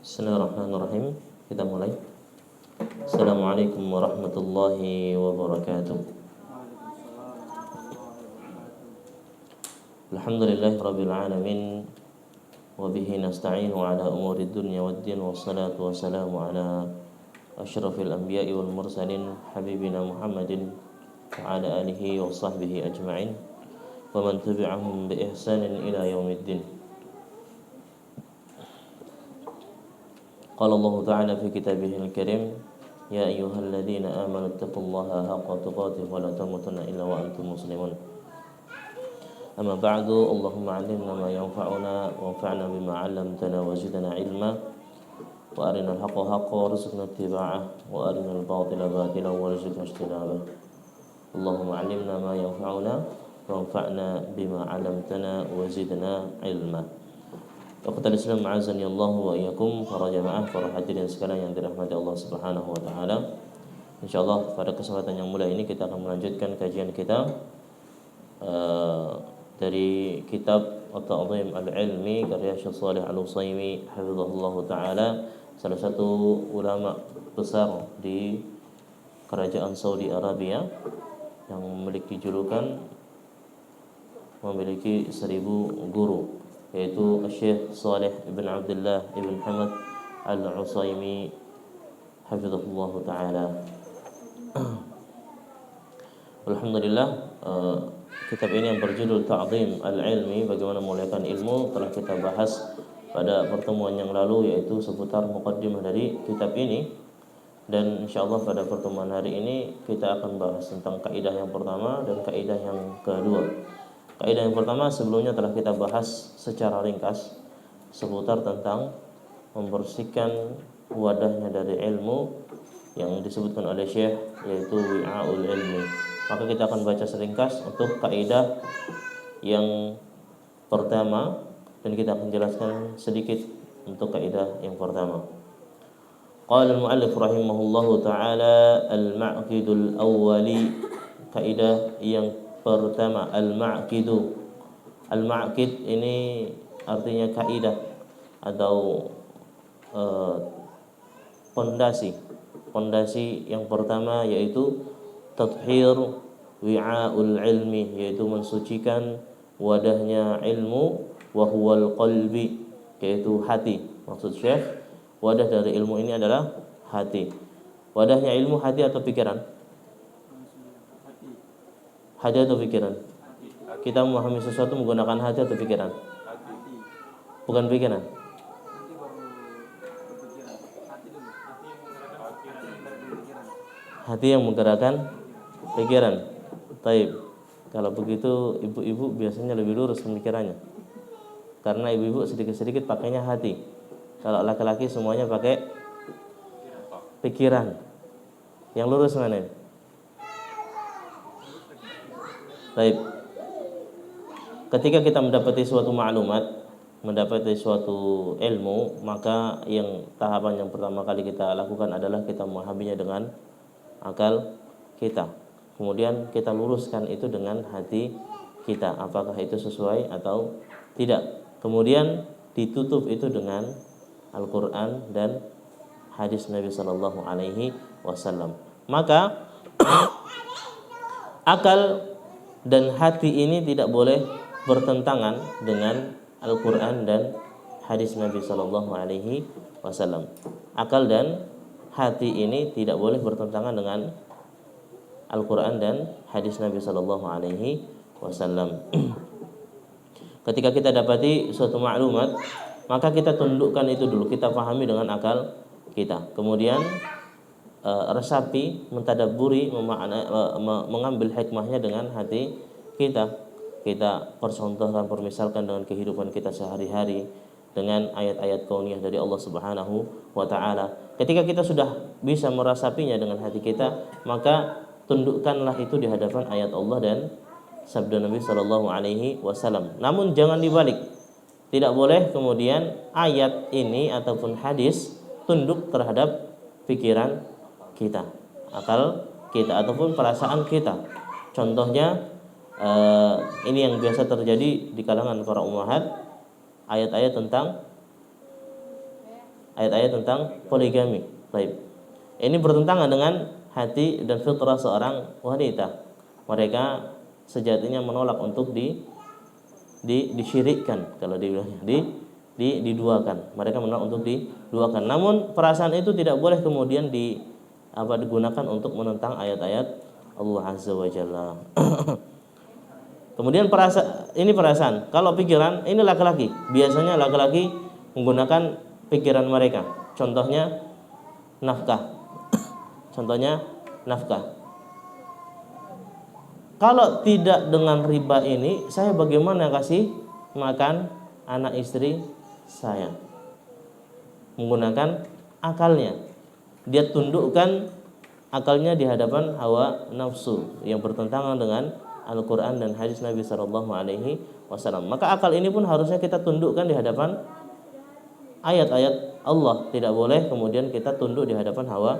Bismillahirrahmanirrahim. Kita mulai. Assalamualaikum warahmatullahi wabarakatuh. Alhamdulillahi rabbil alamin. Wa bihi nasta'inu ala umuri dunya waddin. Wassalatu wassalamu ala asyrafil anbiya'i wal mursalin habibina Muhammadin wa ala alihi wa sahbihi ajma'in wa man tabi'ahum bi ihsanin ila yaumiddin. Qala Allah Ta'ala fi kitabihil karim, ya ayyuhalladzina amanu taqullaha haqqa tuqatih wa la tamutunna illa wa antum muslimun. Amma ba'du, Allahumma 'allimna ma yanfa'una wanfa'na bima 'allamtana wa zidna 'ilma wa arina al-haqqa haqqan warzuqna ittiba'ah wa arina al-batila batilan warzuqna ijtinabah. Allahumma 'allimna ma yanfa'una wanfa'na bima 'allamtana wa zidna 'ilma. Waqtul Islam ma'azani Allah wa iyyakum, para jamaah, para hadirin sekalian yang dirahmati Allah Subhanahu wa taala. Insyaallah pada kesempatan yang mulia ini kita akan melanjutkan kajian kita dari kitab At-Ta'dhim Al-Ilmi karya Syekh Shalih Al-Utsaimin hafizahullah taala, salah satu ulama besar di kerajaan Saudi Arabia yang memiliki julukan memiliki 1000 guru, yaitu Syekh Shalih ibn Abdullah ibn Hamad Al-Utsaimin hafizahullah taala. Alhamdulillah, kitab ini yang berjudul Ta'dhim Al-Ilmi, bagaimana memuliakan ilmu, telah kita bahas pada pertemuan yang lalu, yaitu seputar muqaddimah dari kitab ini. Dan insyaallah pada pertemuan hari ini kita akan bahas tentang kaidah yang pertama dan kaidah yang kedua. Kaidah yang pertama sebelumnya telah kita bahas secara ringkas seputar tentang membersihkan wadahnya dari ilmu yang disebutkan oleh Syekh, yaitu wi'aul ilmi. Maka kita akan baca seringkas untuk kaidah yang pertama dan kita akan jelaskan sedikit untuk kaidah yang pertama. Qala al-mu'allif rahimahullahu taala, al-ma'qidul awwali, kaidah yang pertama, al-ma'qidu. Al-ma'qid ini artinya kaidah atau pondasi. Pondasi yang pertama yaitu tathhir wi'aul ilmi, yaitu mensucikan wadahnya ilmu, wa huwal qalbi, yaitu hati. Maksud Syekh, wadah dari ilmu ini adalah hati. Wadahnya ilmu hati atau pikiran? Hati atau pikiran? Kita memahami sesuatu menggunakan hati atau pikiran? Bukan pikiran. Hati yang menggerakkan pikiran. Taib. Kalau begitu ibu-ibu biasanya lebih lurus pemikirannya, karena ibu-ibu sedikit-sedikit pakainya hati. Kalau laki-laki semuanya pakai pikiran. Yang lurus mana ini? Baik. Ketika kita mendapati suatu maklumat, mendapati suatu ilmu, maka yang tahapan yang pertama kali kita lakukan adalah kita memahaminya dengan akal kita. Kemudian kita luruskan itu dengan hati kita, apakah itu sesuai atau tidak. Kemudian ditutup itu dengan Al-Qur'an dan hadis Nabi sallallahu alaihi wasallam. Maka akal dan hati ini tidak boleh bertentangan dengan Al-Quran dan hadis Nabi sallallahu alaihi wasallam. Akal dan hati ini tidak boleh bertentangan dengan Al-Quran dan hadis Nabi sallallahu alaihi wasallam. Ketika kita dapati suatu maklumat, maka kita tundukkan itu dulu, kita pahami dengan akal kita. Kemudian resapi, mentadabburi, mengambil hikmahnya dengan hati kita. Kita percontohkan, permisalkan dengan kehidupan kita sehari-hari, dengan ayat-ayat kauniyah dari Allah Subhanahu wa taala. Ketika kita sudah bisa merasapinya dengan hati kita, maka tundukkanlah itu di hadapan ayat Allah dan sabda Nabi sallallahu alaihi wasallam. Namun jangan dibalik. Tidak boleh kemudian ayat ini ataupun hadis tunduk terhadap pikiran kita, akal kita ataupun perasaan kita. Contohnya ini yang biasa terjadi di kalangan para ummahat, ayat-ayat tentang ayat-ayat tentang poligami. Baik. Ini bertentangan dengan hati dan fitrah seorang wanita. Mereka sejatinya menolak untuk disyirikkan, kalau dibilangnya diduakan. Mereka menolak untuk diduakan. Namun perasaan itu tidak boleh kemudian digunakan untuk menentang ayat-ayat Allah Azza wa Jalla. Kemudian perasaan. Kalau pikiran, ini laki-laki. Biasanya laki-laki menggunakan pikiran mereka. Contohnya nafkah. Kalau tidak dengan riba ini, saya bagaimana kasih makan anak istri saya? Menggunakan akalnya. Dia tundukkan akalnya di hadapan hawa nafsu yang bertentangan dengan Al-Quran dan hadis Nabi SAW. Maka akal ini pun harusnya kita tundukkan di hadapan ayat-ayat Allah. Tidak boleh kemudian kita tunduk di hadapan hawa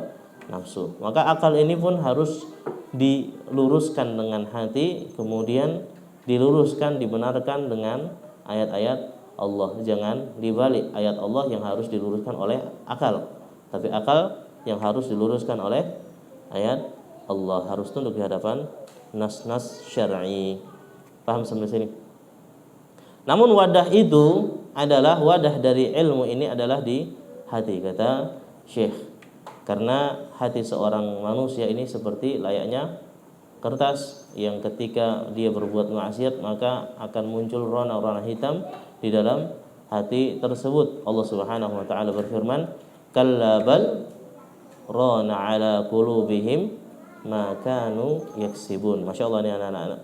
nafsu. Maka akal ini pun harus diluruskan dengan hati, kemudian diluruskan, dibenarkan dengan ayat-ayat Allah. Jangan dibalik, ayat Allah yang harus diluruskan oleh akal, tapi akal yang harus diluruskan oleh ayat Allah. Harus tunduk di hadapan nas-nas syar'i. Paham sampai sini? Namun wadah itu adalah wadah dari ilmu ini adalah di hati, kata Syekh. Karena hati seorang manusia ini seperti layaknya kertas yang ketika dia berbuat maksiat maka akan muncul rona-rona hitam di dalam hati tersebut. Allah Subhanahu wa taala berfirman, "Kalla bal rana ala qulubihim ma kanu yaksibun." Masya Allah, ini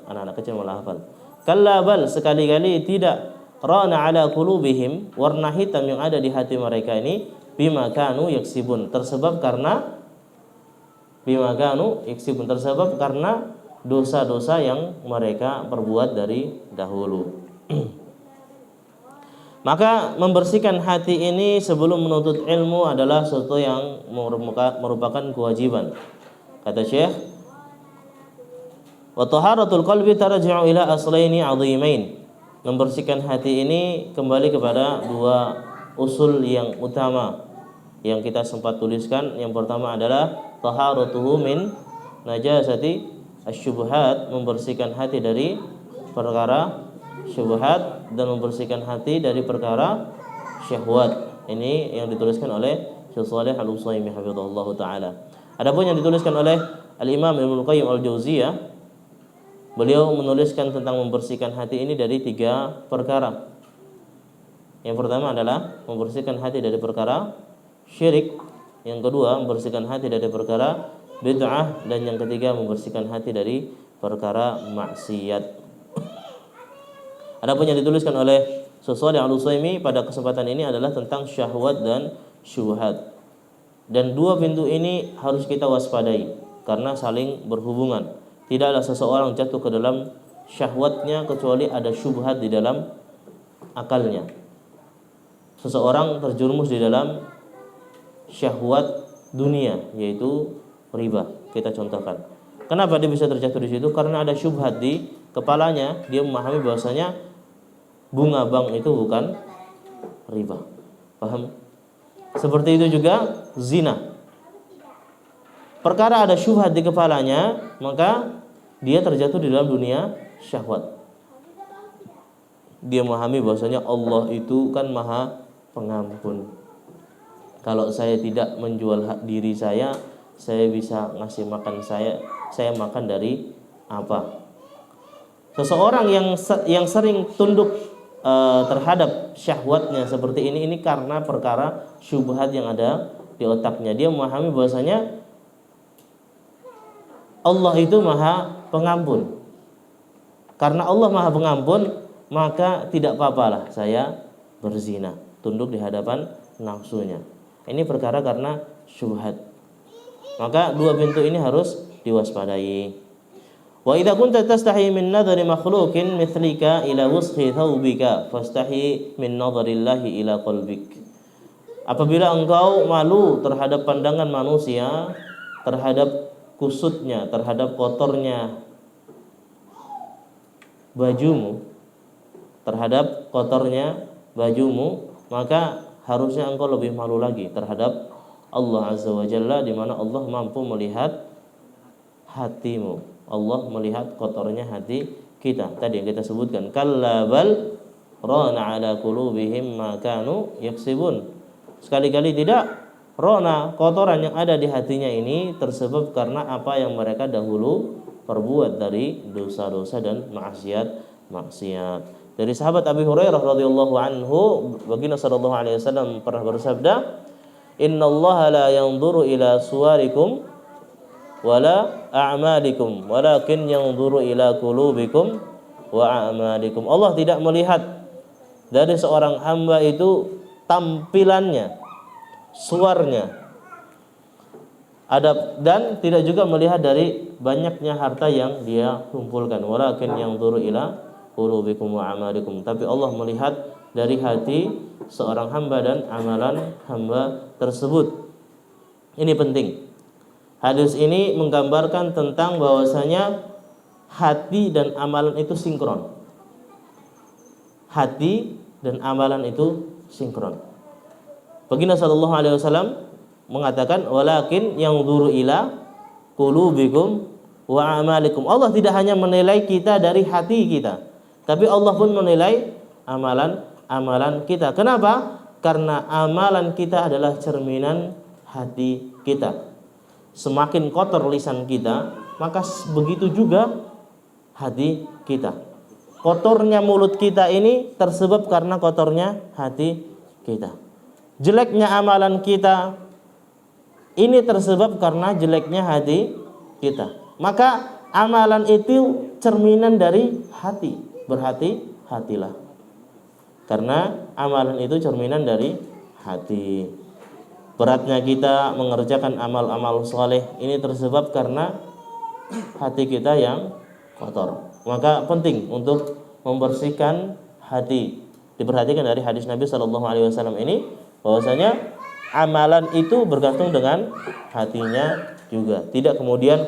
anak-anak kecil malah hafal. Kalla bal, sekali-kali tidak, rana ala qulubihim, warna hitam yang ada di hati mereka ini, bima kanu yaksibun, tersebab karena dosa-dosa yang mereka perbuat dari dahulu. Maka membersihkan hati ini sebelum menuntut ilmu adalah sesuatu yang merupakan kewajiban. Kata Syekh, wa taharatul qalbi tarji'u ila aslaini 'azimain. Membersihkan hati ini kembali kepada dua usul yang utama yang kita sempat tuliskan. Yang pertama adalah taharatuhu min najasati asyubhat, membersihkan hati dari perkara syubhat dan membersihkan hati dari perkara syahwat. Ini yang dituliskan oleh Syekh Shalih Al-Utsaimin hafizahullah taala. Adapun yang dituliskan oleh Al-Imam Ibnu Qayyim Al-Jauziyah, beliau menuliskan tentang membersihkan hati ini dari 3 perkara. Yang pertama adalah membersihkan hati dari perkara syirik, yang kedua membersihkan hati dari perkara bid'ah, dan yang ketiga membersihkan hati dari perkara maksiat. Adapun yang dituliskan oleh Shalih Al-Utsaimin pada kesempatan ini adalah tentang syahwat dan syubhat. Dan 2 pintu ini harus kita waspadai karena saling berhubungan. Tidaklah seseorang jatuh ke dalam syahwatnya kecuali ada syubhat di dalam akalnya. Seseorang terjerumus di dalam syahwat dunia, yaitu riba. Kita contohkan. Kenapa dia bisa terjatuh di situ? Karena ada syubhat di kepalanya. Dia memahami bahwasanya bunga bank itu bukan riba. Paham? Seperti itu juga zina. Perkara ada syubhat di kepalanya, maka dia terjatuh di dalam dunia syahwat. Dia memahami bahwasanya Allah itu kan Maha Pengampun. Kalau saya tidak menjual hak diri saya bisa ngasih makan saya makan dari apa? Seseorang yang sering tunduk terhadap syahwatnya seperti ini karena perkara syubhat yang ada di otaknya. Dia memahami bahwasanya Allah itu Maha Pengampun. Karena Allah Maha Pengampun, maka tidak apa-apalah saya berzina, tunduk di hadapan nafsunya. Ini perkara karena syubhat. Maka 2 pintu ini harus diwaspadai. Wa idza kunta tastahi min nadhari makhluqin mithlika ila wuskhi thawbika fastahi min nadharillahi ila qalbik. Apabila engkau malu terhadap pandangan manusia, terhadap kusutnya, terhadap kotornya bajumu, maka harusnya engkau lebih malu lagi terhadap Allah Azza wa Jalla, di mana Allah mampu melihat hatimu. Allah melihat kotornya hati kita. Tadi yang kita sebutkan, kalla bal rana ala qulubihim ma kanu yaksibun. Sekali-kali tidak, rona, kotoran yang ada di hatinya ini tersebab karena apa yang mereka dahulu perbuat dari dosa-dosa dan maksiat. Dari sahabat Abi Hurairah radhiyallahu anhu, baginda sallallahu alaihi wasallam pernah bersabda, "Innallaha la yanzuru ila suwarikum wala a'malikum, walakin yanzuru ila qulubikum wa a'malikum." Allah tidak melihat dari seorang hamba itu tampilannya, suarnya, adab, dan tidak juga melihat dari banyaknya harta yang dia kumpulkan. Walakin yanzuru ila qulubikum wa a'malikum. Tapi Allah melihat dari hati seorang hamba dan amalan hamba tersebut. Ini penting. Hadis ini menggambarkan tentang bahwasanya hati dan amalan itu sinkron. Hati dan amalan itu sinkron. Baginda sallallahu alaihi wasallam mengatakan, walakin yanzuru ila qulubikum wa amalikum. Allah tidak hanya menilai kita dari hati kita, tapi Allah pun menilai amalan kita. Kenapa? Karena amalan kita adalah cerminan hati kita. Semakin kotor lisan kita, maka begitu juga hati kita. Kotornya mulut kita ini tersebab karena kotornya hati kita. Jeleknya amalan kita ini tersebab karena jeleknya hati kita. Maka amalan itu cerminan dari hati. Berhati-hatilah, karena amalan itu cerminan dari hati. Beratnya kita mengerjakan amal-amal soleh ini tersebab karena hati kita yang kotor. Maka penting untuk membersihkan hati. Diperhatikan dari hadis Nabi Shallallahu Alaihi Wasallam ini, bahwasanya amalan itu bergantung dengan hatinya juga. Tidak kemudian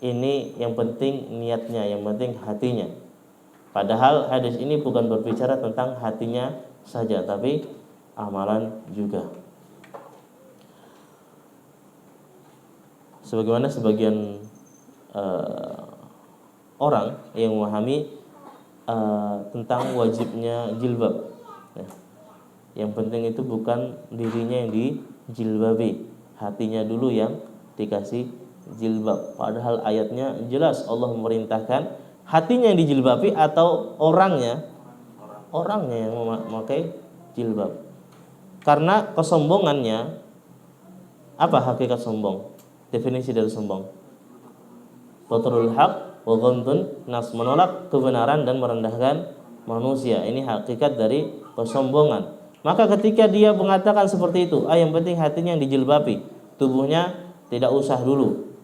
ini yang penting niatnya, yang penting hatinya. Padahal hadis ini bukan berbicara tentang hatinya saja, tapi amalan juga. Sebagaimana sebagian orang yang memahami tentang wajibnya jilbab. Yang penting itu bukan dirinya yang dijilbabi, hatinya dulu yang dikasih jilbab. Padahal ayatnya jelas, Allah memerintahkan hatinya yang dijilbabi atau orangnya yang memakai jilbab. Karena kesombongannya, apa hakikat sombong? Definisi dari sombong, batrul haq wa ghamdun nas, menolak kebenaran dan merendahkan manusia. Ini hakikat dari kesombongan. Maka ketika dia mengatakan seperti itu, yang penting hatinya yang dijilbabi, tubuhnya tidak usah dulu,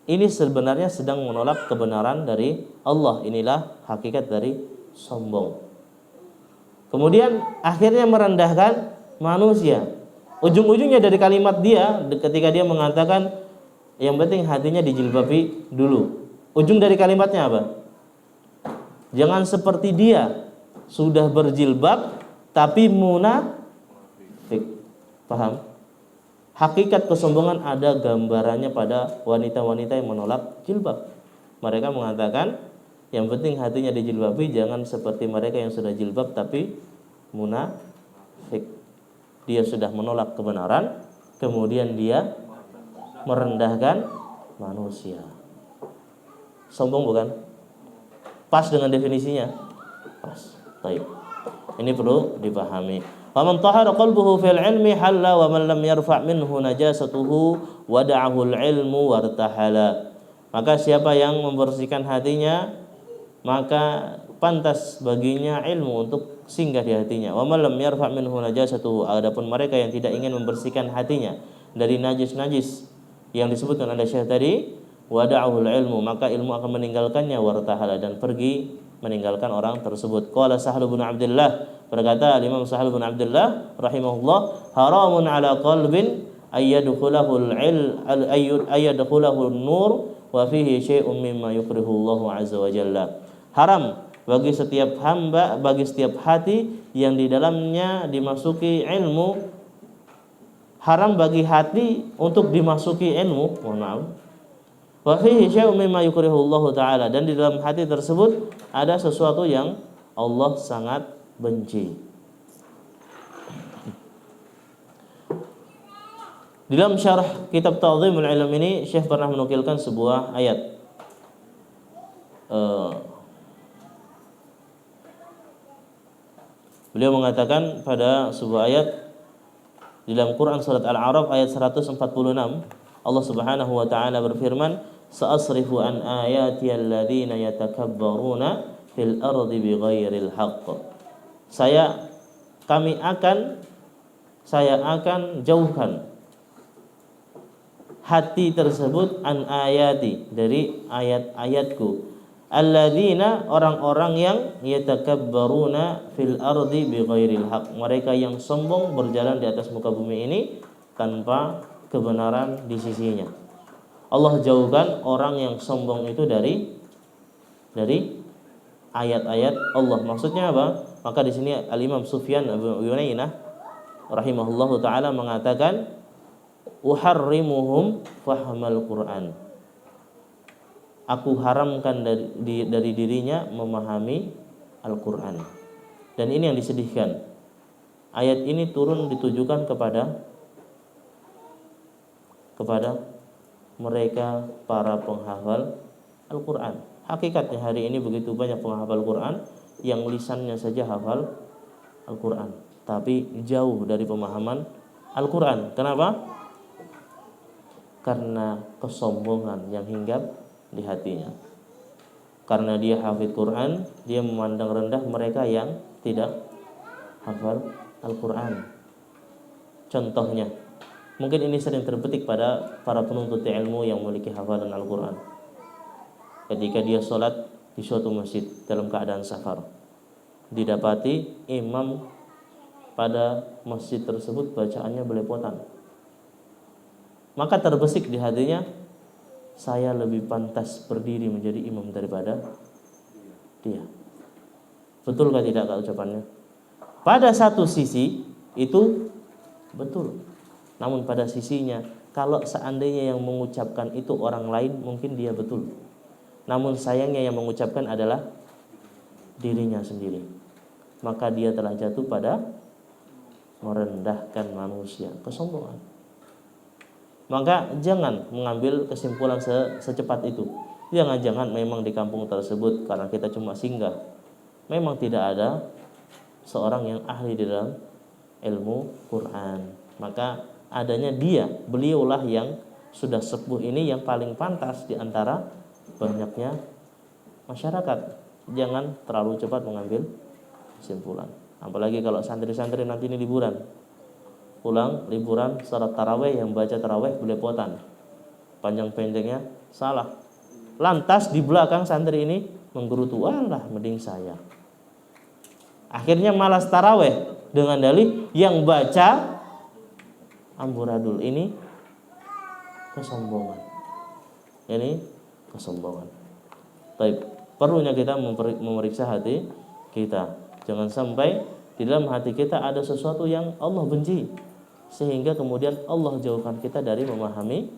ini sebenarnya sedang menolak kebenaran dari Allah. Inilah hakikat dari sombong. Kemudian akhirnya merendahkan manusia. Ujung-ujungnya dari kalimat dia ketika dia mengatakan yang penting hatinya dijilbabi dulu. Ujung dari kalimatnya apa? Jangan seperti dia sudah berjilbab tapi munafik. Paham? Hakikat kesombongan ada gambarannya pada wanita-wanita yang menolak jilbab. Mereka mengatakan yang penting hatinya dijilbabi, jangan seperti mereka yang sudah jilbab tapi munafik. Dia sudah menolak kebenaran, kemudian dia merendahkan manusia. Sombong bukan? Pas dengan definisinya? Pas. Baik. Ini perlu dipahami. Faman tahara qalbuhu fil ilmi halla wa man lam yarfa' minhu najasatuhu wada'ahu al-ilmu wartahala. Maka siapa yang membersihkan hatinya, maka pantas baginya ilmu untuk singgah di hatinya. Wa man lam yarfa' minhu najasatuhu, adapun mereka yang tidak ingin membersihkan hatinya dari najis-najis yang disebutkan oleh Syekh tadi, wada'ahu al-ilmu, maka ilmu akan meninggalkannya, wartahala, dan pergi meninggalkan orang tersebut. Qala Sahal bin Abdullah, berkata Imam Sahal bin Abdullah rahimahullah, haramun ala qalbin ayyadkhulahu an-nur wa fihi syai'un mimma yukrihu Allah azza wa jalla. Haram bagi setiap hamba, bagi setiap hati yang di dalamnya dimasuki ilmu. Haram bagi hati untuk dimasuki ilmu, mohon maaf. Wa fihi syai'un mimma yukrihullahu ta'ala, dan di dalam hati tersebut ada sesuatu yang Allah sangat benci. Di dalam syarah kitab Ta'dhimul Ilm ini Syekh pernah menukilkan sebuah ayat. Beliau mengatakan pada sebuah ayat di dalam Quran surat Al-A'raf ayat 146, Allah Subhanahu wa taala berfirman, "Sa'asrifu an ayati alladziina yatakabbaruna fil ardi bighairil haqq." Saya akan jauhkan hati tersebut an ayati, dari ayat-ayatku, alladzina, orang-orang yang yatakabbaruna fil ardi bighairil haq, mereka yang sombong berjalan di atas muka bumi ini tanpa kebenaran di sisinya. Allah jauhkan orang yang sombong itu dari ayat-ayat Allah. Maksudnya apa? Maka di sini Al-Imam Sufyan Abu Uyainah rahimahullahu taala mengatakan, uharrimuhum fahmal Quran. Aku haramkan dari dirinya memahami Al-Quran. Dan ini yang disedihkan. Ayat ini turun ditujukan kepada mereka para penghafal Al-Quran. Hakikatnya hari ini begitu banyak penghafal Quran yang lisannya saja hafal Al-Quran, tapi jauh dari pemahaman Al-Quran. Kenapa? Karena kesombongan yang hinggap di hatinya. Karena dia hafid Quran, dia memandang rendah mereka yang tidak hafal Al-Quran. Contohnya, mungkin ini sering terbetik pada para penuntut ilmu yang memiliki hafalan Al-Quran. Ketika dia sholat di suatu masjid dalam keadaan safar, didapati imam pada masjid tersebut bacaannya belepotan, maka terbesit di hatinya, saya lebih pantas berdiri menjadi imam daripada dia. Betulkah tidak ucapannya? Pada satu sisi itu betul, namun pada sisinya, kalau seandainya yang mengucapkan itu orang lain, mungkin dia betul. Namun sayangnya yang mengucapkan adalah dirinya sendiri. Maka dia telah jatuh pada merendahkan manusia, kesombongan. Maka jangan mengambil kesimpulan secepat itu. Jangan-jangan memang di kampung tersebut karena kita cuma singgah, memang tidak ada seorang yang ahli di dalam ilmu Quran. Maka adanya beliaulah yang sudah sepuh ini yang paling pantas di antara banyaknya masyarakat. Jangan terlalu cepat mengambil kesimpulan. Apalagi kalau santri-santri nanti ini liburan, pulang liburan salat taraweh, yang baca taraweh belepotan, panjang pendeknya salah. Lantas di belakang santri ini menggerutu, walah mending saya. Akhirnya malas taraweh dengan dalih yang baca amburadul. Ini kesombongan. Ini kesombongan. Baik, perlunya kita memeriksa hati kita. Jangan sampai di dalam hati kita ada sesuatu yang Allah benci, sehingga kemudian Allah jauhkan kita dari memahami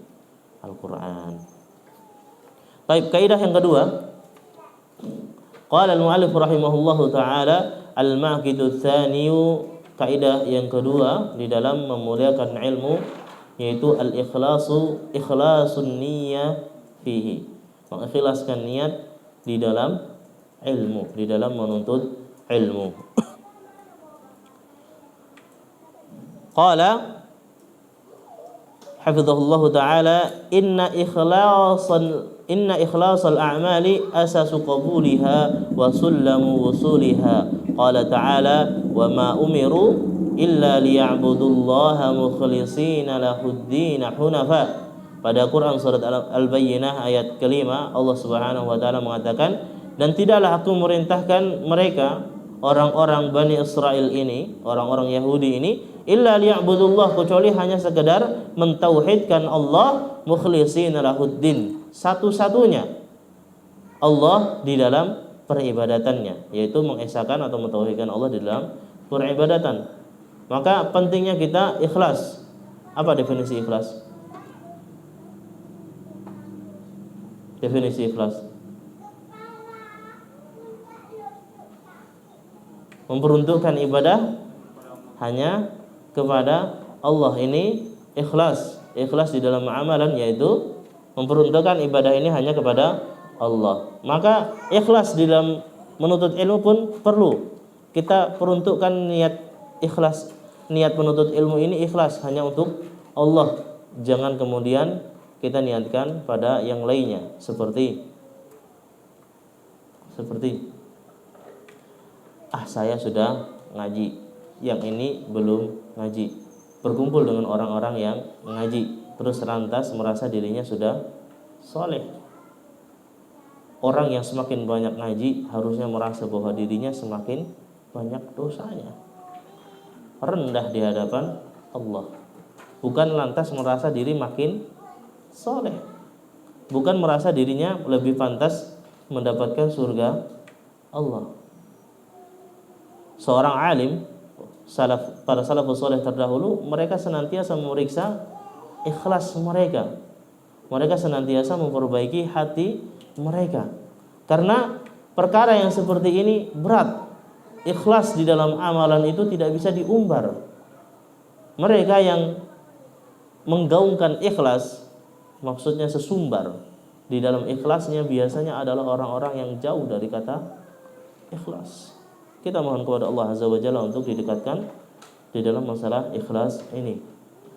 Al-Quran. Baik, kaidah yang kedua, qala al-mu'allif rahimahullahu ta'ala, al-ma'qidu tsaniyu, kaidah yang kedua di dalam memuliakan ilmu, yaitu ikhlasun niyyah fihi, mengikhlaskan niat di dalam ilmu, di dalam menuntut ilmu. Qala hafizahullah ta'ala, inna ikhlasal a'mali asasu qabuliha wa sullamu wusuliha. Qala ta'ala, wa ma umiru illa liya'budullaha mukhlishina lahuddin hunafa. Pada Quran surat Al-Bayyinah ayat kelima, Allah Subhanahu wa taala mengatakan, dan tidaklah aku merintahkan mereka, orang-orang Bani Israel ini, orang-orang Yahudi ini, illa liya'budullah, kecuali hanya sekedar mentauhidkan Allah, mukhlishina lahuddin, satu-satunya Allah di dalam peribadatannya, yaitu mengesahkan atau mentauhidkan Allah di dalam peribadatan. Maka pentingnya kita ikhlas. Apa definisi ikhlas? Definisi ikhlas: memperuntukkan ibadah hanya kepada Allah. Ini ikhlas. Ikhlas di dalam amalan yaitu memperuntukkan ibadah ini hanya kepada Allah. Maka ikhlas di dalam menuntut ilmu pun perlu. Kita peruntukkan niat ikhlas. Niat menuntut ilmu ini ikhlas hanya untuk Allah. Jangan kemudian kita niatkan pada yang lainnya, seperti saya sudah ngaji, yang ini belum ngaji. Berkumpul dengan orang-orang yang ngaji, terus lantas merasa dirinya sudah soleh. Orang yang semakin banyak ngaji harusnya merasa bahwa dirinya semakin banyak dosanya, rendah di hadapan Allah. Bukan lantas merasa diri makin soleh, bukan merasa dirinya lebih pantas mendapatkan surga Allah. Seorang alim, para salafus soleh terdahulu, mereka senantiasa memeriksa ikhlas mereka. Mereka senantiasa memperbaiki hati mereka, karena perkara yang seperti ini berat. Ikhlas di dalam amalan itu tidak bisa diumbar. Mereka yang menggaungkan ikhlas, maksudnya sesumbar di dalam ikhlasnya, biasanya adalah orang-orang yang jauh dari kata ikhlas. Kita mohon kepada Allah Azza wa Jalla untuk didekatkan di dalam masalah ikhlas ini,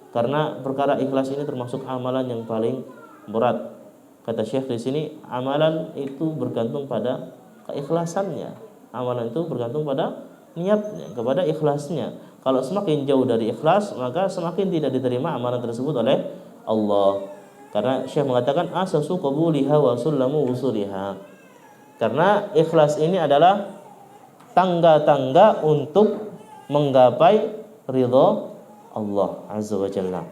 karena perkara ikhlas ini termasuk amalan yang paling berat. Kata Syekh di sini, amalan itu bergantung pada keikhlasannya. Amalan itu bergantung pada niatnya, kepada ikhlasnya. Kalau semakin jauh dari ikhlas, maka semakin tidak diterima amalan tersebut oleh Allah. Karena Syekh mengatakan asasu qabuliha wa sullamu wusuliha. Karena ikhlas ini adalah tangga-tangga untuk menggapai ridha Allah Azza wa Jalla.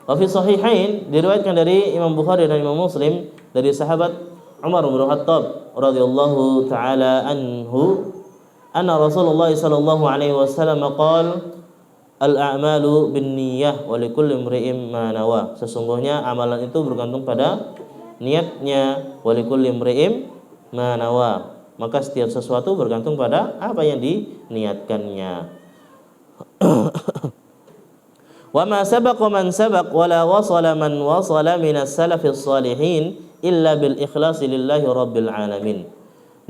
Wa fi sahihain, diriwayatkan dari Imam Bukhari dan Imam Muslim dari sahabat Umar bin Khattab radhiyallahu taala anhu, anna Rasulullah sallallahu alaihi wasallam qala al-a'malu binniyah wa likulli imri'in ma nawa. Sesungguhnya amalan itu bergantung pada niatnya, wa likulli imri'in ma nawa. Maka setiap sesuatu bergantung pada apa yang diniatkannya. Wa ma sabaqa man sabaq wa la wasala man wasala minas salafis salihin illa bil ikhlasi lillahi rabbil alamin.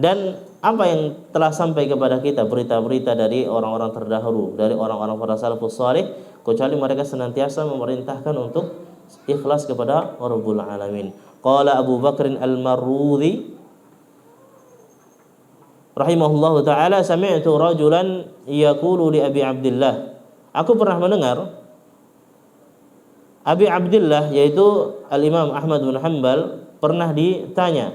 Dan apa yang telah sampai kepada kita, berita-berita dari orang-orang terdahulu, dari orang-orang para salafus salih, kecuali mereka senantiasa memerintahkan untuk ikhlas kepada Rabbul Alamin. Qala Abu Bakr al-Marruzi rahimahullahu taala, sami'tu rajulan yaqulu li Abi Abdullah. Aku pernah mendengar Abi Abdullah, yaitu Al-Imam Ahmad bin Hanbal, pernah ditanya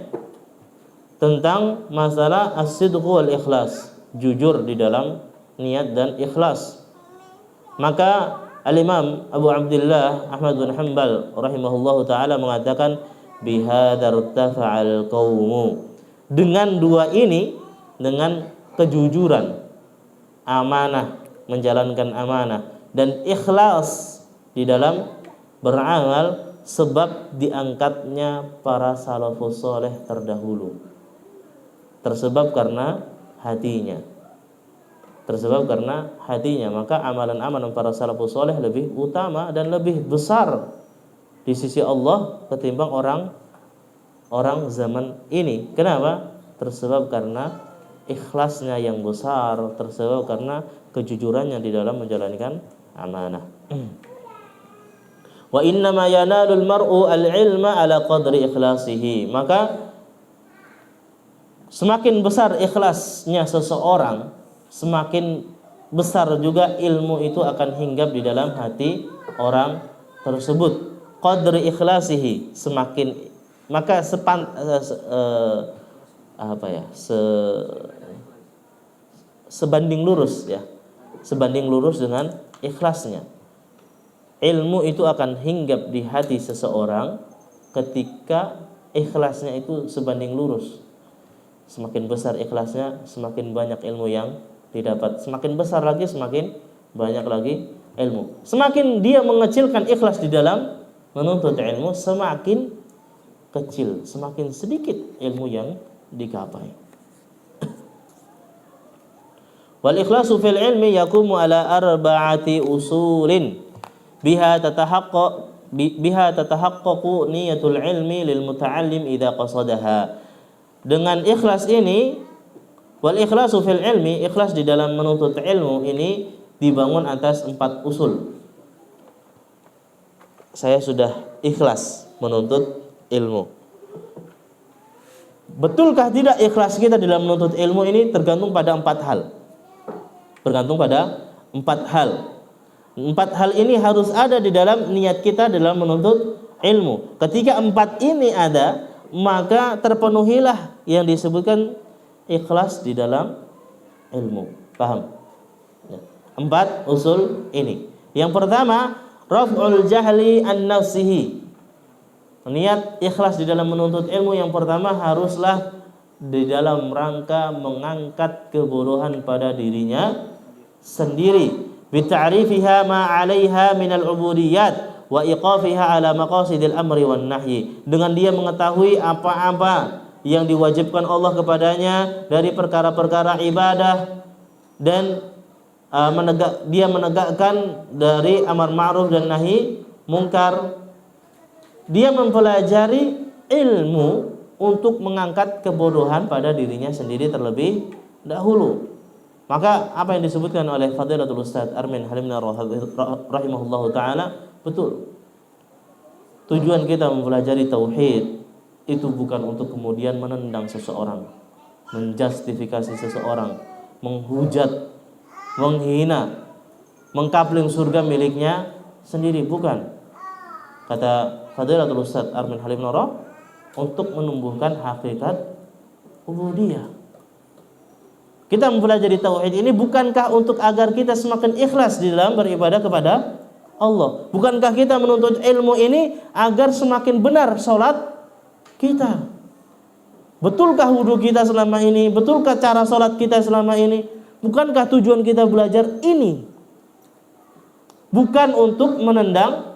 tentang masalah as-sidq wal ikhlas, jujur di dalam niat dan ikhlas. Maka Al-Imam Abu Abdullah Ahmad bin Hanbal rahimahullahu taala mengatakan bihadzal irtafa'al qaumu. Dengan dua ini, dengan kejujuran, amanah, menjalankan amanah, dan ikhlas di dalam beramal, sebab diangkatnya para salafus saleh terdahulu. Tersebab karena hatinya. Maka amalan-amalan para salafus saleh lebih utama dan lebih besar di sisi Allah ketimbang orang zaman ini. Kenapa? Tersebab karena ikhlasnya yang besar, tersebab karena kejujurannya di dalam menjalankan amanah. Wa innama yanalul mar'u al-ilma ala qadri ikhlasihi. Maka semakin besar ikhlasnya seseorang, semakin besar juga ilmu itu akan hinggap di dalam hati orang tersebut. Qadri ikhlasihi, semakin, maka sebanding lurus ya, sebanding lurus dengan ikhlasnya. Ilmu itu akan hinggap di hati seseorang ketika ikhlasnya itu sebanding lurus. Semakin besar ikhlasnya, semakin banyak ilmu yang didapat. Semakin besar lagi, semakin banyak lagi ilmu. Semakin dia mengecilkan ikhlas di dalam menuntut ilmu, semakin kecil, semakin sedikit ilmu yang digapai. Wal ikhlasu fil ilmi yakumu ala arba'ati usulin biha tatahaqqaqu niyatul ilmi lil muta'allim idza qasadaha. Dengan ikhlas ini, wal ikhlasu fil ilmi, ikhlas di dalam menuntut ilmu ini dibangun atas 4 usul. Saya sudah ikhlas menuntut ilmu. Betulkah tidak ikhlas kita dalam menuntut ilmu ini tergantung pada 4 hal. Bergantung pada 4 hal. 4 hal ini harus ada di dalam niat kita dalam menuntut ilmu. Ketika 4 ini ada, maka terpenuhilah yang disebutkan ikhlas di dalam ilmu. Paham? 4 usul ini. Yang pertama, raf'ul jahli an nafsihi. Niat ikhlas di dalam menuntut ilmu yang pertama haruslah di dalam rangka mengangkat kebodohan pada dirinya sendiri, bi ta'rifiha ma 'alaiha minal 'ubudiyat wa iqafiha ala maqasidil amri wan nahyi. Dengan dia mengetahui apa-apa yang diwajibkan Allah kepadanya dari perkara-perkara ibadah dan dia menegakkan dari amar ma'ruf dan nahi mungkar. Dia mempelajari ilmu untuk mengangkat kebodohan pada dirinya sendiri terlebih dahulu. Maka apa yang disebutkan oleh Fadilatul Ustaz Armin Halim rahimahullahu taala betul. Tujuan kita mempelajari tauhid itu bukan untuk kemudian menendang seseorang, menjustifikasi seseorang, menghujat, menghina, mengkapling surga miliknya sendiri, bukan. Kata Fadilatul Ustaz Armin Halim untuk menumbuhkan hakikat ubudiyah. Kita mempelajari tauhid ini bukankah untuk agar kita semakin ikhlas di dalam beribadah kepada Allah? Bukankah kita menuntut ilmu ini agar semakin benar sholat kita? Betulkah wudhu kita selama ini? Betulkah cara sholat kita selama ini? Bukankah tujuan kita belajar ini bukan untuk menendang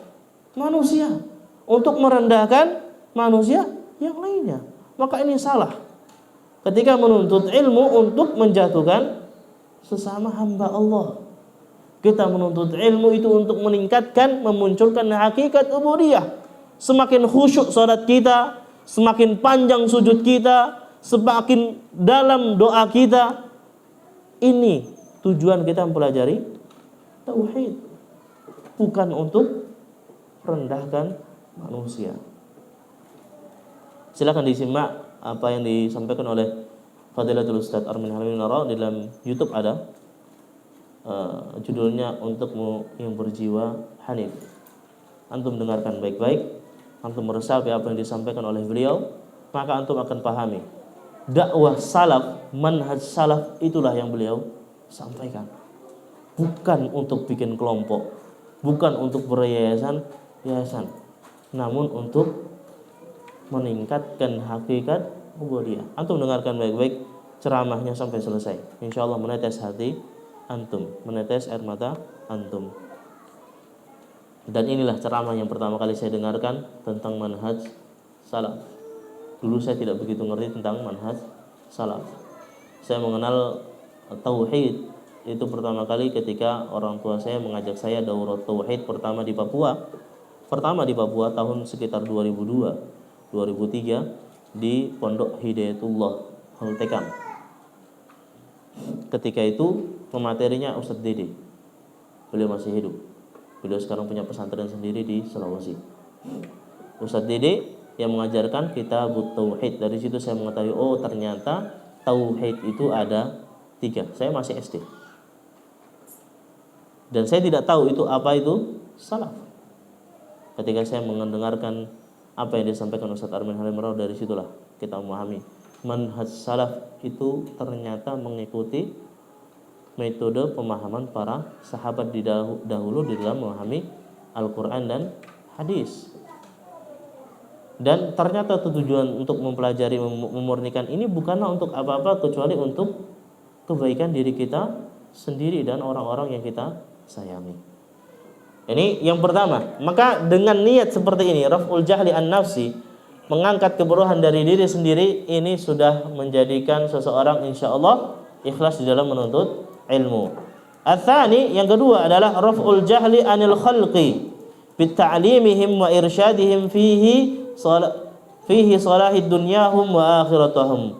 manusia, untuk merendahkan manusia yang lainnya? Maka ini salah ketika menuntut ilmu untuk menjatuhkan sesama hamba Allah. Kita menuntut ilmu itu untuk meningkatkan, memunculkan hakikat ubudiyah. Semakin khusyuk salat kita, semakin panjang sujud kita, semakin dalam doa kita. Ini tujuan kita mempelajari tauhid, bukan untuk merendahkan manusia. Silakan disimak apa yang disampaikan oleh Fadilatul Ustaz Armin Halim di dalam YouTube ada. Judulnya Untukmu yang berjiwa hanif. Antum dengarkan baik-baik, antum meresapi apa yang disampaikan oleh beliau, maka antum akan pahami dakwah salaf, manhaj salaf itulah yang beliau sampaikan. Bukan untuk bikin kelompok, bukan untuk beryayasan, namun untuk meningkatkan hakikat ubudiyah. Antum dengarkan baik-baik ceramahnya sampai selesai. Insyaallah menetes hati antum, menetes air mata antum. Dan inilah ceramah yang pertama kali saya dengarkan tentang manhaj salaf. Dulu saya tidak begitu ngerti tentang manhaj salaf. Saya mengenal tauhid itu pertama kali ketika orang tua saya mengajak saya daurah tauhid pertama di Papua. Pertama di Papua tahun sekitar 2002 2003 di Pondok Hidayatullah Holtekam. Ketika itu pematerinya Ustadz Dede. Beliau masih hidup. Beliau sekarang punya pesantren sendiri di Sulawesi. Ustadz Dede yang mengajarkan kitab tauhid. Dari situ saya mengetahui, oh ternyata tauhid itu ada 3. Saya masih SD. Dan saya tidak tahu itu apa itu salaf. Ketika saya mendengarkan apa yang disampaikan Ustaz Armin Halim, dari situlah kita memahami manhaj salaf itu ternyata mengikuti metode pemahaman para sahabat di dahulu di dalam memahami Al-Quran dan hadis. Dan ternyata tujuan untuk mempelajari memurnikan ini bukanlah untuk apa-apa kecuali untuk kebaikan diri kita sendiri dan orang-orang yang kita sayangi. Ini yang pertama. Maka dengan niat seperti ini, raf'ul jahli an nafsi, mengangkat kebodohan dari diri sendiri, ini sudah menjadikan seseorang insyaallah ikhlas di dalam menuntut ilmu. Ats-tsani, yang kedua adalah raf'ul jahli anil khalqi bita'limihim wa irsyadihim fihi salahid dunyahum wa akhiratahum.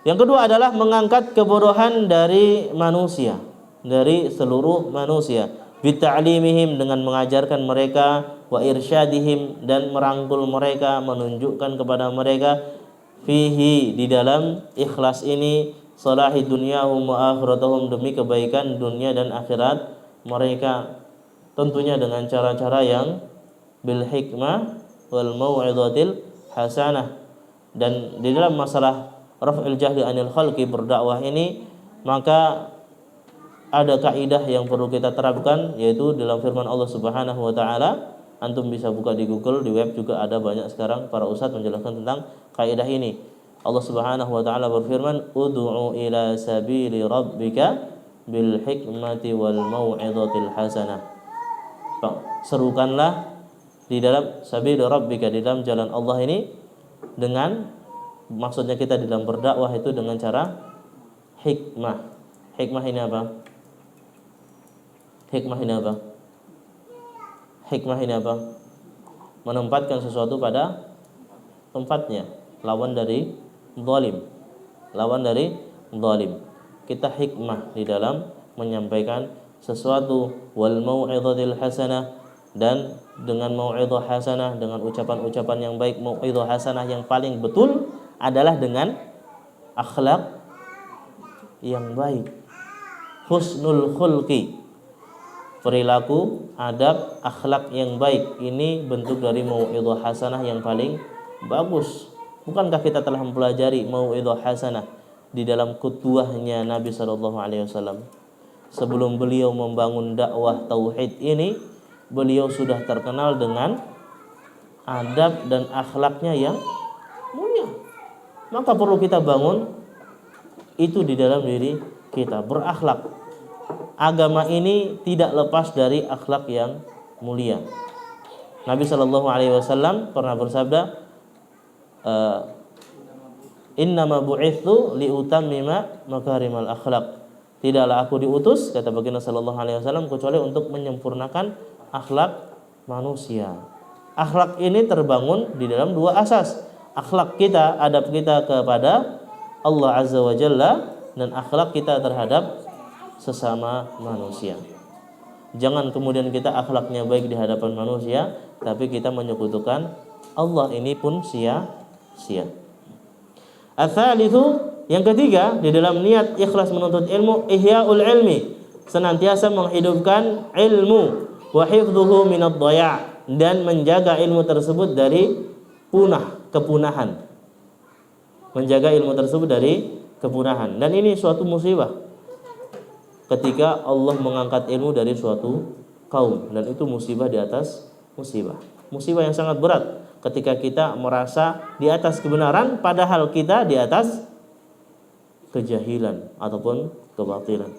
Yang kedua adalah mengangkat kebodohan dari manusia, dari seluruh manusia, bita'limihim, dengan mengajarkan mereka, wa irsyadihim, dan merangkul mereka, menunjukkan kepada mereka, fihi, di dalam ikhlas ini, salahid dunyahum wa akhiratahum, demi kebaikan dunia dan akhirat mereka, tentunya dengan cara-cara yang bil hikmah wal mau'izatil hasanah. Dan di dalam masalah raf'il jahli anil khalqi, berdakwah ini, maka ada kaidah yang perlu kita terapkan, yaitu dalam firman Allah Subhanahu wa taala. Antum bisa buka di Google, di web juga ada banyak sekarang para ustadz menjelaskan tentang kaidah ini. Allah Subhanahu wa taala berfirman, ud'u ila sabili rabbika bil hikmati wal mau'izatil hasanah. Serukanlah di dalam sabil rabbika, di dalam jalan Allah ini, dengan, maksudnya kita di dalam berdakwah itu dengan cara hikmah. Hikmah ini apa? Hikmah ini apa? Hikmah ini apa? Menempatkan sesuatu pada tempatnya, lawan dari zalim. Lawan dari zalim. Kita hikmah di dalam menyampaikan sesuatu, wal mau'izatil hasanah, dan dengan mau'izah hasanah, dengan ucapan-ucapan yang baik. Mau'izah hasanah yang paling betul adalah dengan akhlak yang baik, husnul khulqi, perilaku, adab, akhlak yang baik. Ini bentuk dari mau'izah hasanah yang paling bagus. Bukankah kita telah mempelajari mau'izah hasanah di dalam khutbahnya Nabi sallallahu alaihi wasallam? Sebelum beliau membangun dakwah tauhid ini, beliau sudah terkenal dengan adab dan akhlaknya yang mulia. Maka perlu kita bangun itu di dalam diri kita, berakhlak. Agama ini tidak lepas dari akhlak yang mulia. Nabi sallallahu alaihi wasallam pernah bersabda, innama bu'itsu liutammima makarimal akhlak. Tidaklah aku diutus, kata baginda sallallahu alaihi wasallam, kecuali untuk menyempurnakan akhlak manusia. Akhlak ini terbangun di dalam dua asas. Akhlak kita, adab kita kepada Allah Azza wa Jalla, dan akhlak kita terhadap sesama manusia. Jangan kemudian kita akhlaknya baik di hadapan manusia, tapi kita menyekutukan Allah, ini pun sia-sia. Ats-tsalitsu, yang ketiga, di dalam niat ikhlas menuntut ilmu, ihya'ul ilmi, senantiasa menghidupkan ilmu, wa hifdzuhu minadh dhaya', dan menjaga ilmu tersebut dari kepunahan. Menjaga ilmu tersebut dari kepunahan. Dan ini suatu musibah ketika Allah mengangkat ilmu dari suatu kaum, dan itu musibah di atas musibah. Musibah yang sangat berat ketika kita merasa di atas kebenaran padahal kita di atas kejahilan ataupun kebatilan.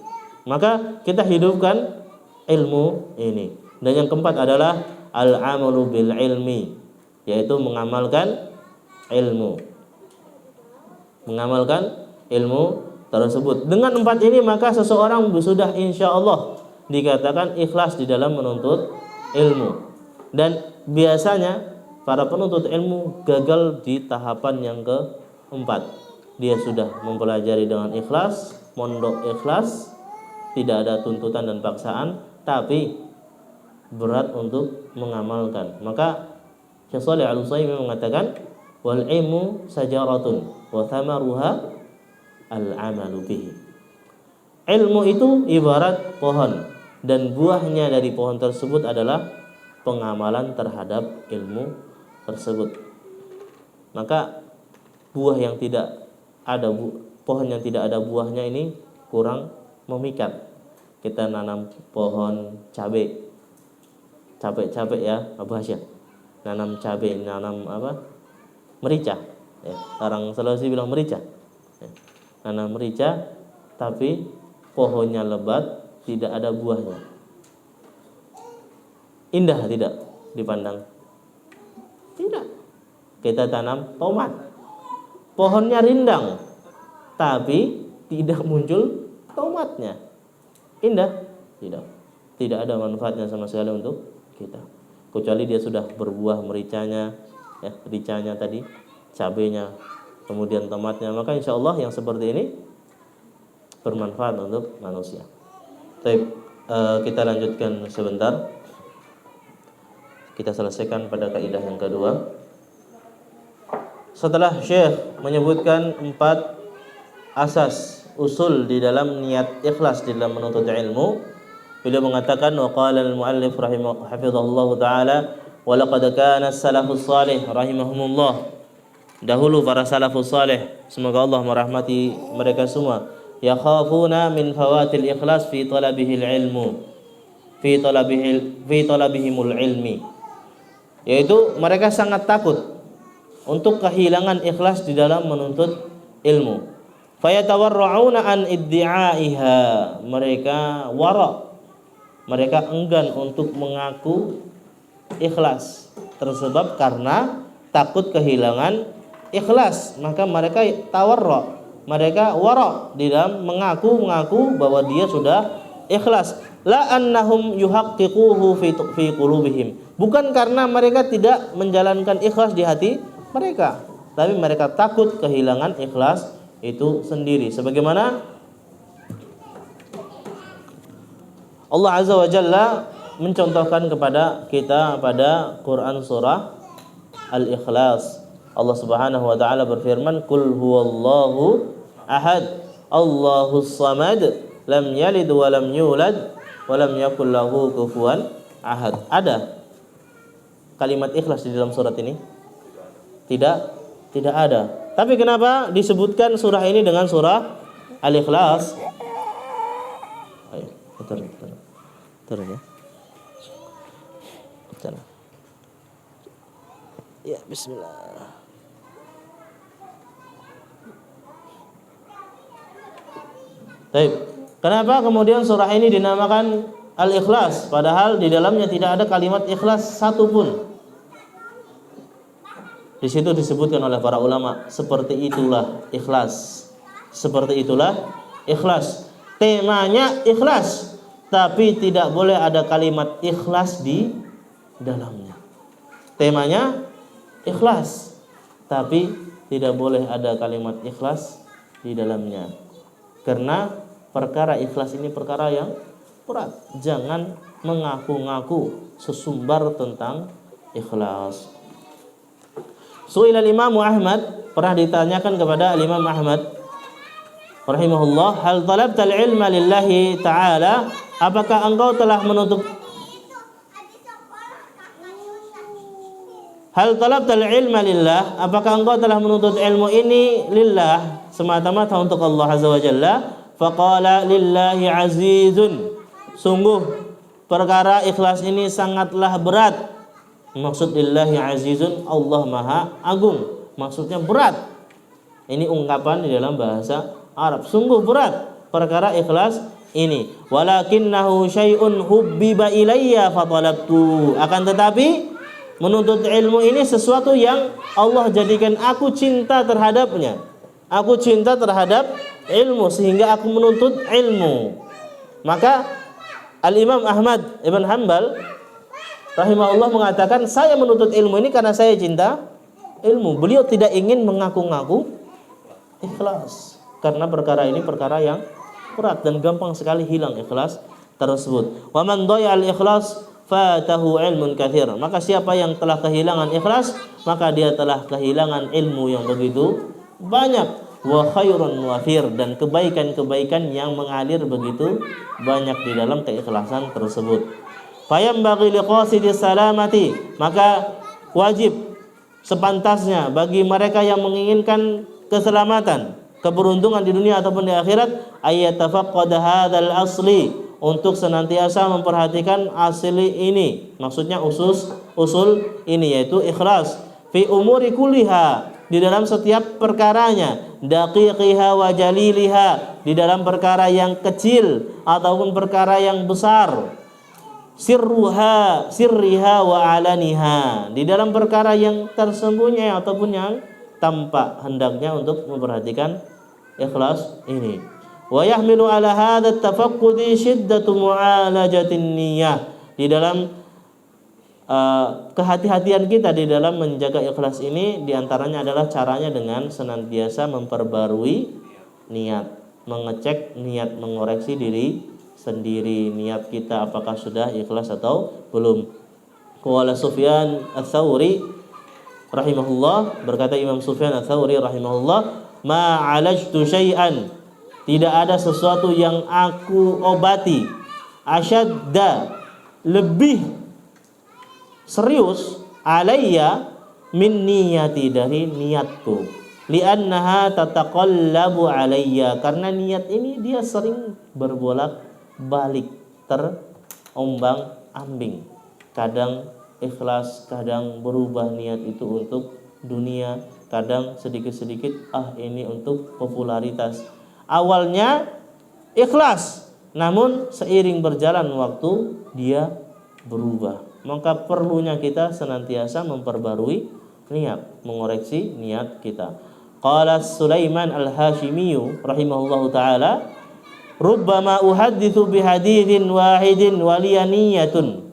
Maka kita hidupkan ilmu ini. Dan yang keempat adalah al-amalu bil ilmi, yaitu mengamalkan ilmu. Mengamalkan ilmu tersebut. Dengan empat ini maka seseorang sudah insya Allah dikatakan ikhlas di dalam menuntut ilmu. Dan biasanya para penuntut ilmu gagal di tahapan yang keempat. Dia sudah mempelajari dengan ikhlas, mondok ikhlas, tidak ada tuntutan dan paksaan, tapi berat untuk mengamalkan. Maka Syekh Shalih Al-Utsaimin mengatakan, wal ilmu sajaratun wa thamaruha al-amalu bihi. Ilmu itu ibarat pohon, dan buahnya dari pohon tersebut adalah pengamalan terhadap ilmu tersebut. Maka buah yang tidak ada pohon yang tidak ada buahnya ini kurang memikat. Kita nanam pohon cabai ya, Abu Hasyim. nanam cabai, nanam apa? Merica. Ya, orang Sulawesi bilang merica. Ya, nanam merica, tapi pohonnya lebat, tidak ada buahnya. Indah tidak dipandang? Tidak. Kita tanam tomat, pohonnya rindang, tapi tidak muncul tomatnya. Indah? Tidak. Tidak ada manfaatnya sama sekali untuk kita. Kecuali dia sudah berbuah mericanya, ya, mericanya tadi, cabenya, kemudian tomatnya, maka insya Allah yang seperti ini bermanfaat untuk manusia. Baik, kita lanjutkan sebentar. Kita selesaikan pada kaidah yang kedua. Setelah Syekh menyebutkan 4 asas usul di dalam niat ikhlas di dalam menuntut ilmu, beliau mengatakan wa qala al-muallif hafizahullahu taala wa laqad kana as-salafus salih rahimahumullah. Dahulu para salafus salih, semoga Allah merahmati mereka semua, yakhafuna min fawatil ikhlas fi talabihil ilmu fi talabihimul ilmi, yaitu mereka sangat takut untuk kehilangan ikhlas di dalam menuntut ilmu. Fayatawarra'una an iddi'aiha, mereka wara', mereka enggan untuk mengaku ikhlas tersebab karena takut kehilangan ikhlas, maka mereka tawarra', mereka wara' di dalam mengaku bahwa dia sudah ikhlas. La annahum yuhaqqiquhu fi qulubihim, bukan karena mereka tidak menjalankan ikhlas di hati mereka, tapi mereka takut kehilangan ikhlas itu sendiri. Sebagaimana Allah Azza wa Jalla mencontohkan kepada kita pada Quran surah Al-Ikhlas. Allah Subhanahu wa taala berfirman, "Qul huwallahu ahad, Allahus samad, lam yalid wa lam yulad wa lam yakul lahu kufuwan ahad." Ada kalimat ikhlas di dalam surat ini? Tidak ada. Tapi kenapa disebutkan surah ini dengan surah Al-Ikhlas? Ayo, turun ya. Turun. Ya, bismillah. Baik. Kenapa kemudian surah ini dinamakan Al-Ikhlas padahal di dalamnya tidak ada kalimat ikhlas satupun? Di situ disebutkan oleh para ulama, seperti itulah ikhlas. Seperti itulah ikhlas. Temanya ikhlas, tapi tidak boleh ada kalimat ikhlas di dalamnya. Temanya ikhlas, tapi tidak boleh ada kalimat ikhlas di dalamnya. Karena perkara ikhlas ini perkara yang berat. Jangan mengaku-ngaku sesumbar tentang ikhlas. Su'ila Imam Ahmad, pernah ditanyakan kepada Imam Ahmad rahimahullah, hal talabtal ilma lillahi ta'ala, apakah engkau telah menuntut hal talabtal ilma lillah, apakah engkau telah menuntut ilmu ini lillah, semata-mata untuk Allah Azza wa Jalla? Faqala lillahi azizun, sungguh perkara ikhlas ini sangatlah berat. Maksud lillahi azizun, Allah maha agung, maksudnya berat. Ini ungkapan di dalam bahasa Arab, sungguh berat perkara ikhlas ini. Walakinnahu syai'un hubbiba ilayya fatalabtu, akan tetapi menuntut ilmu ini sesuatu yang Allah jadikan aku cinta terhadapnya. Aku cinta terhadap ilmu sehingga aku menuntut ilmu. Maka Al-Imam Ahmad Ibn Hanbal rahimahullah mengatakan, saya menuntut ilmu ini karena saya cinta ilmu. Beliau tidak ingin mengaku-ngaku ikhlas, karena perkara ini perkara yang berat dan gampang sekali hilang ikhlas tersebut. Wa man dhaya'al ikhlas fatahu ilmun katsir. Maka siapa yang telah kehilangan ikhlas, maka dia telah kehilangan ilmu yang begitu banyak. Wa khairun wafir, dan kebaikan-kebaikan yang mengalir begitu banyak di dalam keikhlasan tersebut. Fayam bagi liqasidi salamati, maka wajib sepantasnya bagi mereka yang menginginkan keselamatan, keberuntungan di dunia ataupun di akhirat, ayyatafaqqad hadzal asli, untuk senantiasa memperhatikan asli ini, maksudnya usus usul ini, yaitu ikhlas fi umuri kulliha, di dalam setiap perkaranya, daqiqiha wa jaliliha, di dalam perkara yang kecil ataupun perkara yang besar, sirriha wa alaniha, di dalam perkara yang tersembunyi ataupun yang tampak, hendaknya untuk memperhatikan ikhlas ini. Wa yahmilu ala hadha tafaqqudi shiddatu mu'alajatin niyyah, di dalam kehati-hatian kita di dalam menjaga ikhlas ini, diantaranya adalah caranya dengan senantiasa memperbarui niat, mengecek niat, mengoreksi diri sendiri, niat kita apakah sudah ikhlas atau belum. Qala Sufyan Ats-Tsauri rahimahullah, berkata Imam Sufyan Ats-Tsauri rahimahullah, ma 'alajtu syai'an, tidak ada sesuatu yang aku obati, asyadda, lebih serius, alayya, min niyati, dari niatku, li'annaha tataqallabu alayya, karena niat ini dia sering berbolak-balik, terombang-ambing, kadang ikhlas, kadang berubah niat itu untuk dunia, kadang sedikit-sedikit ini untuk popularitas. Awalnya ikhlas, namun seiring berjalan waktu dia berubah. Maka perlunya kita senantiasa memperbarui niat, mengoreksi niat kita. Qala Sulaiman Al-Hashimiyu rahimahullahu taala, rubbama uhadditsu bihaditsin wahidin waliyaniyatun.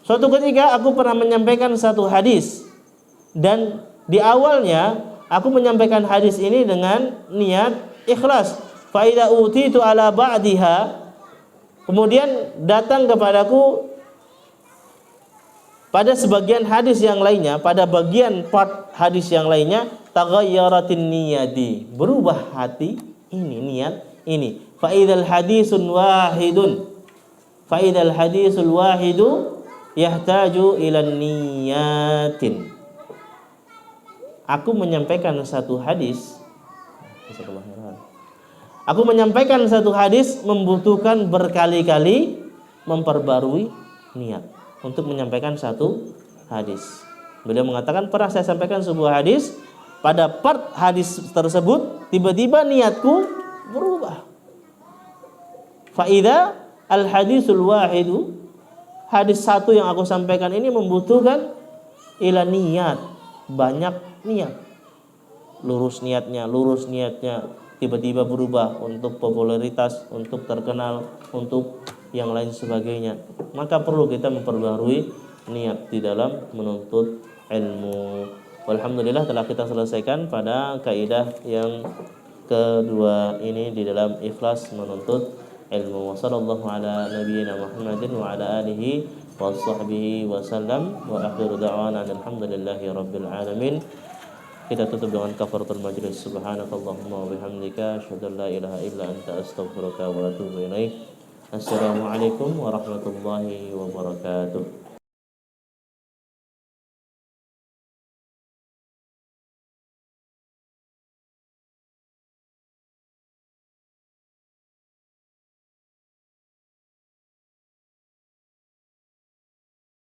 Suatu ketika aku pernah menyampaikan satu hadis, dan di awalnya aku menyampaikan hadis ini dengan niat ikhlas. Fa idza utitu ala ba'diha, kemudian datang kepadaku pada sebagian hadis yang lainnya, pada bagian part hadis yang lainnya, taghayyaratin niyati, berubah hati ini, niat ini. Fa idzal hadisul wahidu yahtaju ila niyatin. Aku menyampaikan satu hadis membutuhkan berkali-kali memperbarui niat untuk menyampaikan satu hadis. Beliau mengatakan, pernah saya sampaikan sebuah hadis, pada part hadis tersebut tiba-tiba niatku berubah. Faida al hadisul wahidu, hadis satu yang aku sampaikan ini membutuhkan ila niat, banyak niat, lurus niatnya, tiba-tiba berubah untuk popularitas, untuk terkenal, untuk yang lain sebagainya. Maka perlu kita memperbarui niat di dalam menuntut ilmu. Alhamdulillah telah kita selesaikan pada kaidah yang kedua ini di dalam ikhlas menuntut ilmu. Wassallallahu ala nabiyyina Muhammadin wa ala alihi wa sahbihi wasallam, wa akhiru da'wana alhamdulillahi rabbil alamin. Kita tutup dengan kafaratul majlis. Subhanakallahumma wa bihamdika asyhadu an la ilaha illa anta astaghfiruka wa atubu ilaik. Assalamualaikum warahmatullahi wabarakatuh.